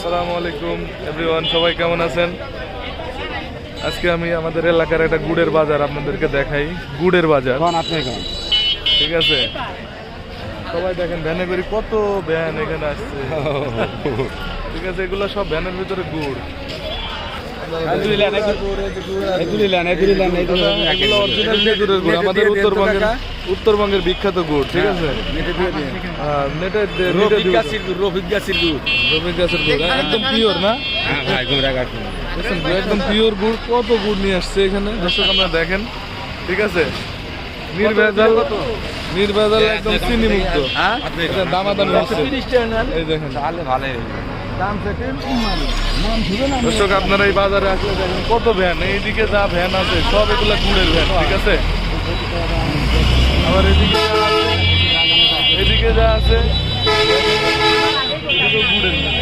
আসসালামু আলাইকুম এভরিওয়ান, সবাই কেমন আছেন? আজকে আমি আমাদের এলাকার একটা গুড়ের বাজার আপনাদেরকে দেখাই। গুড়ের বাজার, ঠিক আছে? সবাই দেখেন ভ্যানে করে কত ভ্যান এখানে আসছে। ঠিক আছে, এগুলো সব ভ্যানের ভিতরে গুড়। আমাদের উত্তরবঙ্গের বিখ্যাত গুড়, ঠিক আছে? রফিক গাছের দুধ একদম পিওর না, একদম পিওর গুড়। কত গুড় নিয়ে আসছে এখানে দর্শক, আমরা দেখেন, ঠিক আছে? নির্ভেজাল, নির্ভেজাল, একদম চিনি মুক্ত। দামাদামি হচ্ছে, এই দেখেন। দর্শক, আপনারা এই বাজারে আসলে দেখেন কত ভ্যান, এইদিকে যা ভ্যান আছে সব এগুলা গুড়ের ভ্যান, ঠিক আছে? আবার এদিকে যা আছে গুড়ের ভ্যান।